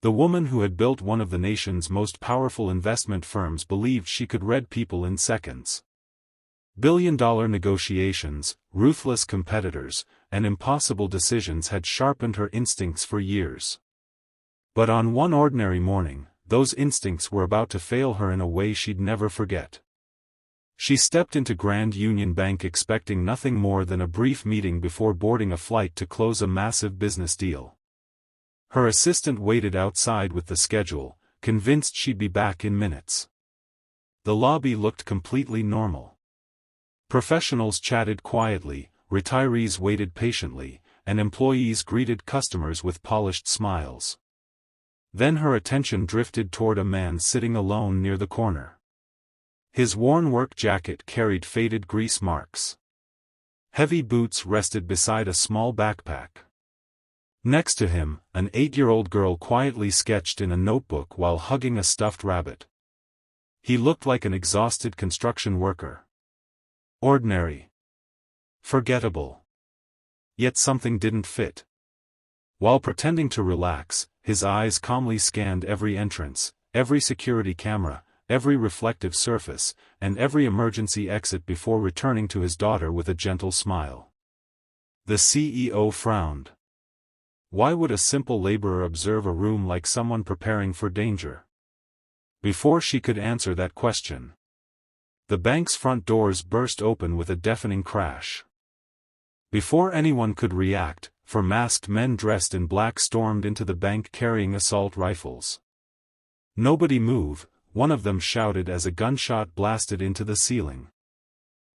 The woman who had built one of the nation's most powerful investment firms believed she could read people in seconds. Billion-dollar negotiations, ruthless competitors, and impossible decisions had sharpened her instincts for years. But on one ordinary morning, those instincts were about to fail her in a way she'd never forget. She stepped into Grand Union Bank expecting nothing more than a brief meeting before boarding a flight to close a massive business deal. Her assistant waited outside with the schedule, convinced she'd be back in minutes. The lobby looked completely normal. Professionals chatted quietly, retirees waited patiently, and employees greeted customers with polished smiles. Then her attention drifted toward a man sitting alone near the corner. His worn work jacket carried faded grease marks. Heavy boots rested beside a small backpack. Next to him, an 8-year-old girl quietly sketched in a notebook while hugging a stuffed rabbit. He looked like an exhausted construction worker. Ordinary. Forgettable. Yet something didn't fit. While pretending to relax, his eyes calmly scanned every entrance, every security camera, every reflective surface, and every emergency exit before returning to his daughter with a gentle smile. The CEO frowned. Why would a simple laborer observe a room like someone preparing for danger? Before she could answer that question, the bank's front doors burst open with a deafening crash. Before anyone could react, four masked men dressed in black stormed into the bank carrying assault rifles. "Nobody move," one of them shouted as a gunshot blasted into the ceiling.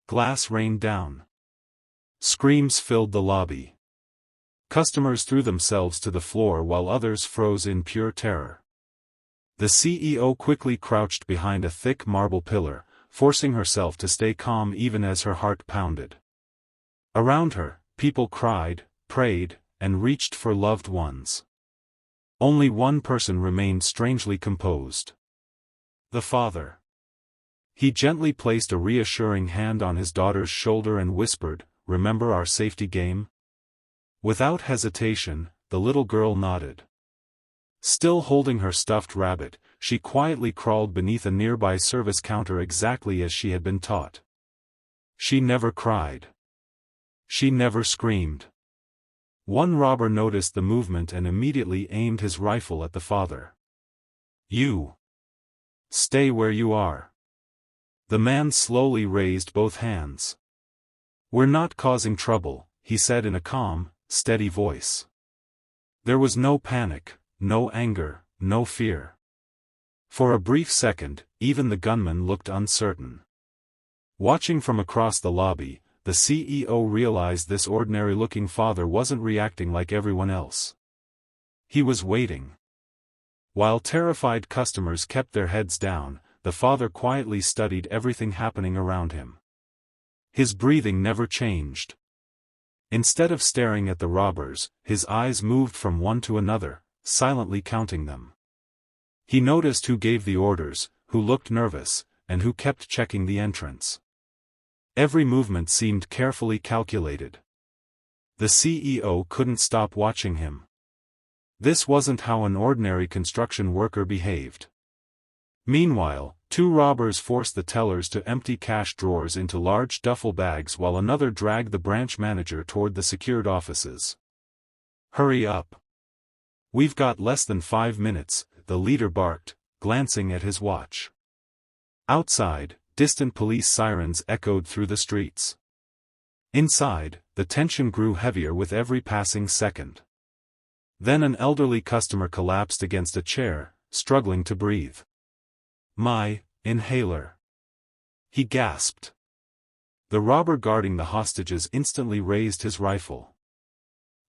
Glass rained down. Screams filled the lobby. Customers threw themselves to the floor while others froze in pure terror. The CEO quickly crouched behind a thick marble pillar, forcing herself to stay calm even as her heart pounded. Around her, people cried, prayed, and reached for loved ones. Only one person remained strangely composed. The father. He gently placed a reassuring hand on his daughter's shoulder and whispered, "Remember our safety game?" Without hesitation, the little girl nodded. Still holding her stuffed rabbit, she quietly crawled beneath a nearby service counter exactly as she had been taught. She never cried. She never screamed. One robber noticed the movement and immediately aimed his rifle at the father. "You. Stay where you are." The man slowly raised both hands. "We're not causing trouble," he said in a calm, steady voice. There was no panic, no anger, no fear. For a brief second, even the gunman looked uncertain. Watching from across the lobby, the CEO realized this ordinary-looking father wasn't reacting like everyone else. He was waiting. While terrified customers kept their heads down, the father quietly studied everything happening around him. His breathing never changed. Instead of staring at the robbers, his eyes moved from one to another, silently counting them. He noticed who gave the orders, who looked nervous, and who kept checking the entrance. Every movement seemed carefully calculated. The CEO couldn't stop watching him. This wasn't how an ordinary construction worker behaved. Meanwhile, two robbers forced the tellers to empty cash drawers into large duffel bags while another dragged the branch manager toward the secured offices. "Hurry up. We've got less than 5 minutes," the leader barked, glancing at his watch. Outside, distant police sirens echoed through the streets. Inside, the tension grew heavier with every passing second. Then an elderly customer collapsed against a chair, struggling to breathe. "My inhaler," he gasped. The robber guarding the hostages instantly raised his rifle.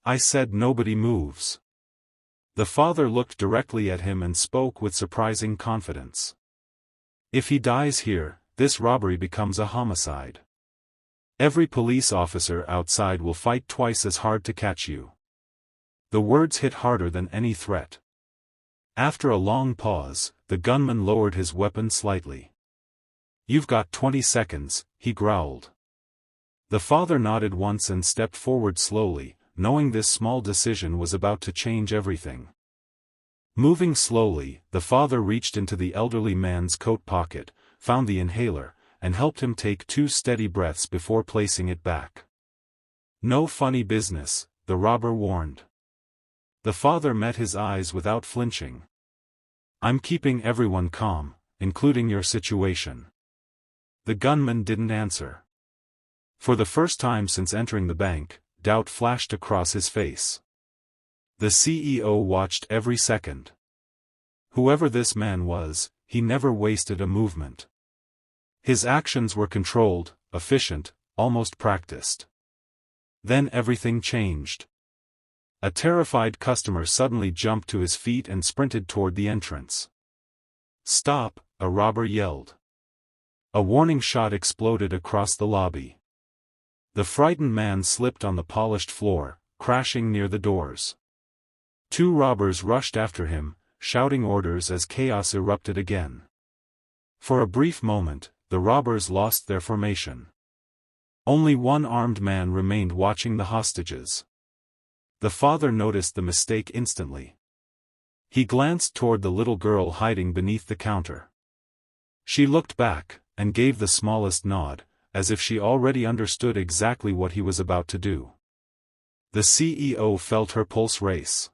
"I said nobody moves." The father looked directly at him and spoke with surprising confidence. "If he dies here, this robbery becomes a homicide. Every police officer outside will fight twice as hard to catch you." The words hit harder than any threat. After a long pause, the gunman lowered his weapon slightly. "You've got 20 seconds, he growled. The father nodded once and stepped forward slowly, knowing this small decision was about to change everything. Moving slowly, the father reached into the elderly man's coat pocket, found the inhaler, and helped him take 2 steady breaths before placing it back. "No funny business," the robber warned. The father met his eyes without flinching. "I'm keeping everyone calm, including your situation." The gunman didn't answer. For the first time since entering the bank, doubt flashed across his face. The CEO watched every second. Whoever this man was, he never wasted a movement. His actions were controlled, efficient, almost practiced. Then everything changed. A terrified customer suddenly jumped to his feet and sprinted toward the entrance. "Stop!" a robber yelled. A warning shot exploded across the lobby. The frightened man slipped on the polished floor, crashing near the doors. 2 robbers rushed after him, shouting orders as chaos erupted again. For a brief moment, the robbers lost their formation. Only one armed man remained watching the hostages. The father noticed the mistake instantly. He glanced toward the little girl hiding beneath the counter. She looked back, and gave the smallest nod, as if she already understood exactly what he was about to do. The CEO felt her pulse race.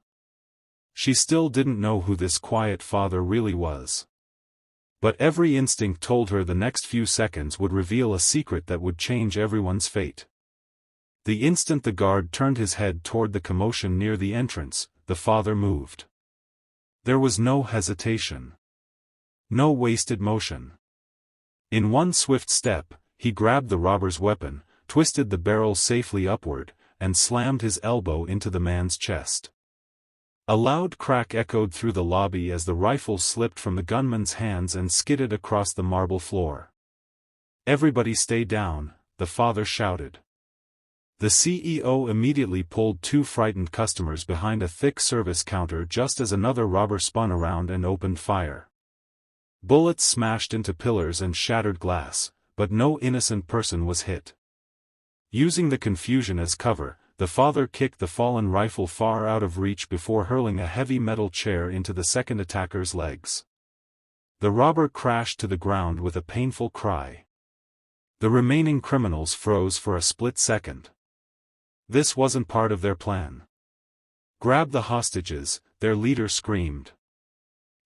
She still didn't know who this quiet father really was. But every instinct told her the next few seconds would reveal a secret that would change everyone's fate. The instant the guard turned his head toward the commotion near the entrance, the father moved. There was no hesitation. No wasted motion. In one swift step, he grabbed the robber's weapon, twisted the barrel safely upward, and slammed his elbow into the man's chest. A loud crack echoed through the lobby as the rifle slipped from the gunman's hands and skidded across the marble floor. "Everybody stay down," the father shouted. The CEO immediately pulled 2 frightened customers behind a thick service counter just as another robber spun around and opened fire. Bullets smashed into pillars and shattered glass, but no innocent person was hit. Using the confusion as cover, the father kicked the fallen rifle far out of reach before hurling a heavy metal chair into the second attacker's legs. The robber crashed to the ground with a painful cry. The remaining criminals froze for a split second. This wasn't part of their plan. "Grab the hostages," their leader screamed.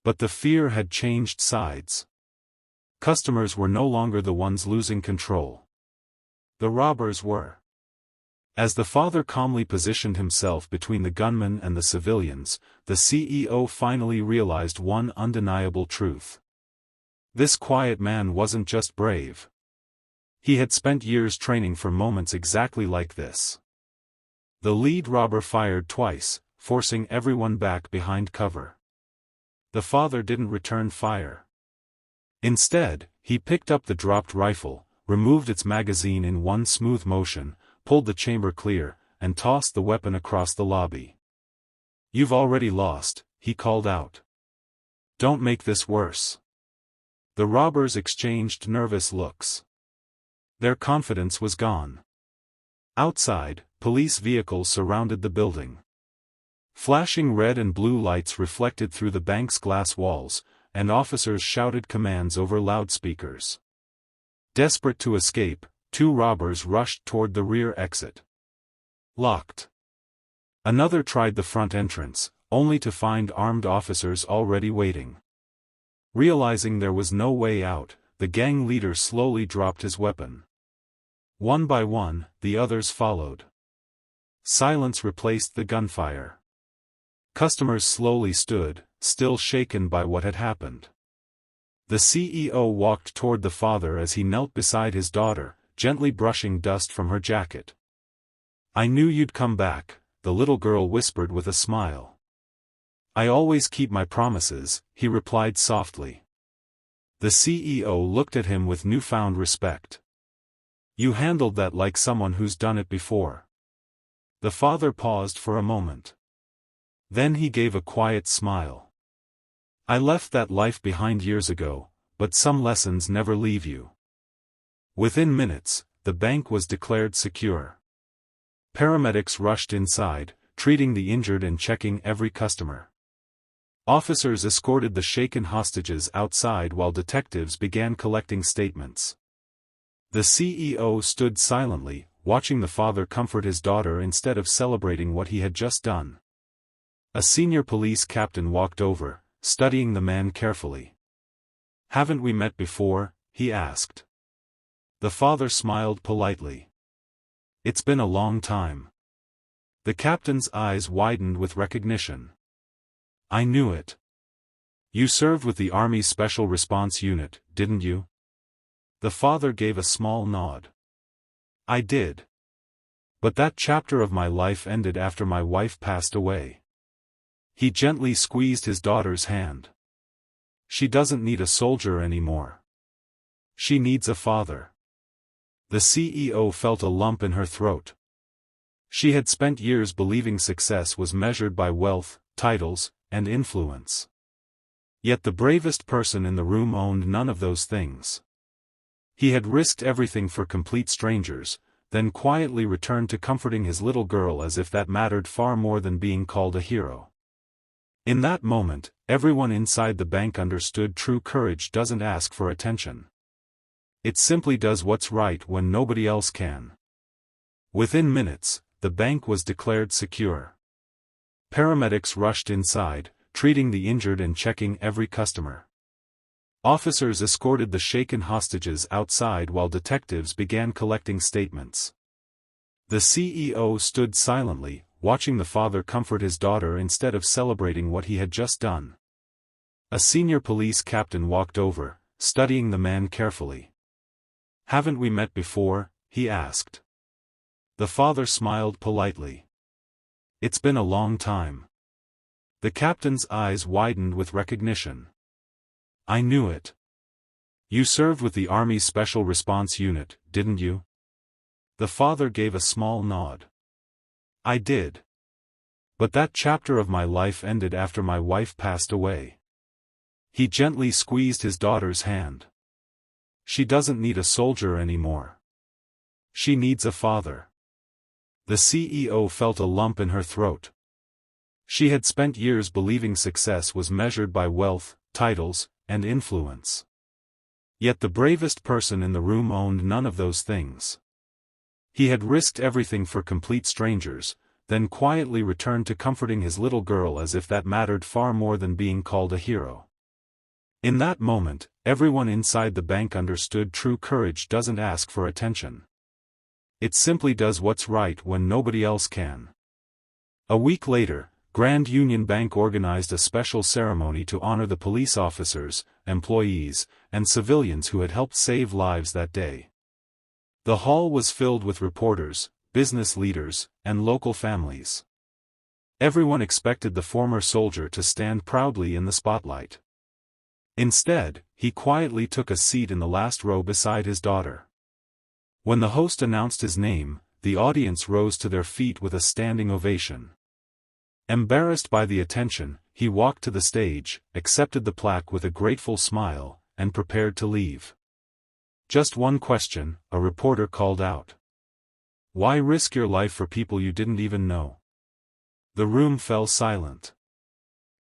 But the fear had changed sides. Customers were no longer the ones losing control. The robbers were. As the father calmly positioned himself between the gunman and the civilians, the CEO finally realized one undeniable truth. This quiet man wasn't just brave. He had spent years training for moments exactly like this. The lead robber fired twice, forcing everyone back behind cover. The father didn't return fire. Instead, he picked up the dropped rifle, removed its magazine in one smooth motion, pulled the chamber clear, and tossed the weapon across the lobby. "You've already lost," he called out. "Don't make this worse." The robbers exchanged nervous looks. Their confidence was gone. Outside, police vehicles surrounded the building. Flashing red and blue lights reflected through the bank's glass walls, and officers shouted commands over loudspeakers. Desperate to escape, 2 robbers rushed toward the rear exit. Locked. Another tried the front entrance, only to find armed officers already waiting. Realizing there was no way out, the gang leader slowly dropped his weapon. One by one, the others followed. Silence replaced the gunfire. Customers slowly stood, still shaken by what had happened. The CEO walked toward the father as he knelt beside his daughter, gently brushing dust from her jacket. "I knew you'd come back," the little girl whispered with a smile. "I always keep my promises," he replied softly. The CEO looked at him with newfound respect. "You handled that like someone who's done it before." The father paused for a moment. Then he gave a quiet smile. "I left that life behind years ago, but some lessons never leave you." Within minutes, the bank was declared secure. Paramedics rushed inside, treating the injured and checking every customer. Officers escorted the shaken hostages outside while detectives began collecting statements. The CEO stood silently, watching the father comfort his daughter instead of celebrating what he had just done. A senior police captain walked over, studying the man carefully. "Haven't we met before?" he asked. The father smiled politely. "It's been a long time." The captain's eyes widened with recognition. "I knew it. You served with the Army's Special Response Unit, didn't you?" The father gave a small nod. "I did. But that chapter of my life ended after my wife passed away." He gently squeezed his daughter's hand. "She doesn't need a soldier anymore. She needs a father." The CEO felt a lump in her throat. She had spent years believing success was measured by wealth, titles, and influence. Yet the bravest person in the room owned none of those things. He had risked everything for complete strangers, then quietly returned to comforting his little girl as if that mattered far more than being called a hero. In that moment, everyone inside the bank understood true courage doesn't ask for attention. It simply does what's right when nobody else can. Within minutes, the bank was declared secure. Paramedics rushed inside, treating the injured and checking every customer. Officers escorted the shaken hostages outside while detectives began collecting statements. The CEO stood silently, watching the father comfort his daughter instead of celebrating what he had just done. A senior police captain walked over, studying the man carefully. "Haven't we met before?" he asked. The father smiled politely. "It's been a long time." The captain's eyes widened with recognition. "I knew it. You served with the Army's Special Response Unit, didn't you?" The father gave a small nod. "I did. But that chapter of my life ended after my wife passed away." He gently squeezed his daughter's hand. "She doesn't need a soldier anymore. She needs a father." The CEO felt a lump in her throat. She had spent years believing success was measured by wealth, titles, and influence. Yet the bravest person in the room owned none of those things. He had risked everything for complete strangers, then quietly returned to comforting his little girl as if that mattered far more than being called a hero. In that moment, everyone inside the bank understood true courage doesn't ask for attention. It simply does what's right when nobody else can. A week later, Grand Union Bank organized a special ceremony to honor the police officers, employees, and civilians who had helped save lives that day. The hall was filled with reporters, business leaders, and local families. Everyone expected the former soldier to stand proudly in the spotlight. Instead, he quietly took a seat in the last row beside his daughter. When the host announced his name, the audience rose to their feet with a standing ovation. Embarrassed by the attention, he walked to the stage, accepted the plaque with a grateful smile, and prepared to leave. "Just one question," a reporter called out. "Why risk your life for people you didn't even know?" The room fell silent.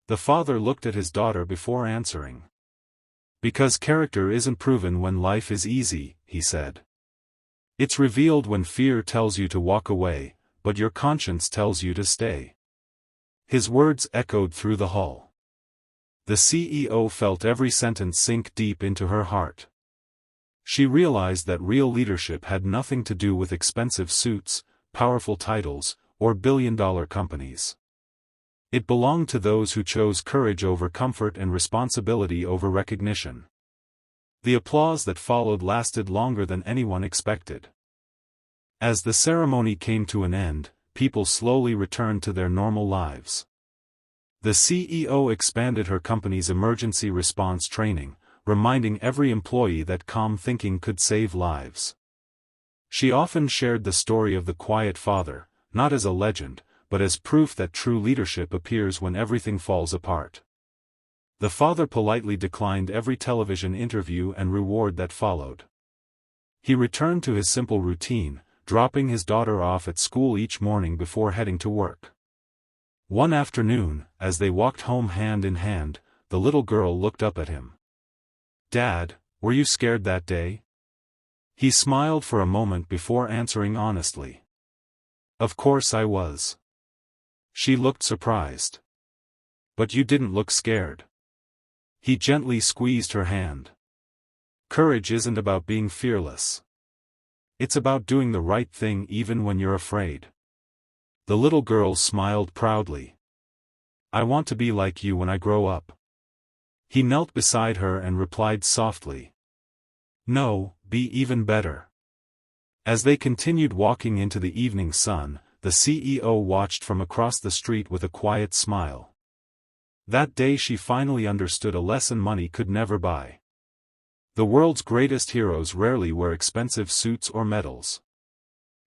The father looked at his daughter before answering. "Because character isn't proven when life is easy," he said. "It's revealed when fear tells you to walk away, but your conscience tells you to stay." His words echoed through the hall. The CEO felt every sentence sink deep into her heart. She realized that real leadership had nothing to do with expensive suits, powerful titles, or billion-dollar companies. It belonged to those who chose courage over comfort and responsibility over recognition. The applause that followed lasted longer than anyone expected. As the ceremony came to an end, people slowly returned to their normal lives. The CEO expanded her company's emergency response training, reminding every employee that calm thinking could save lives. She often shared the story of the quiet father, not as a legend, but as proof that true leadership appears when everything falls apart. The father politely declined every television interview and reward that followed. He returned to his simple routine, dropping his daughter off at school each morning before heading to work. One afternoon, as they walked home hand in hand, the little girl looked up at him. "Dad, were you scared that day?" He smiled for a moment before answering honestly. "Of course I was." She looked surprised. "But you didn't look scared." He gently squeezed her hand. "Courage isn't about being fearless. It's about doing the right thing even when you're afraid." The little girl smiled proudly. "I want to be like you when I grow up." He knelt beside her and replied softly. "No, be even better." As they continued walking into the evening sun, the CEO watched from across the street with a quiet smile. That day she finally understood a lesson money could never buy. The world's greatest heroes rarely wear expensive suits or medals.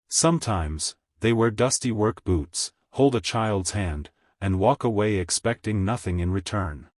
Sometimes, they wear dusty work boots, hold a child's hand, and walk away expecting nothing in return.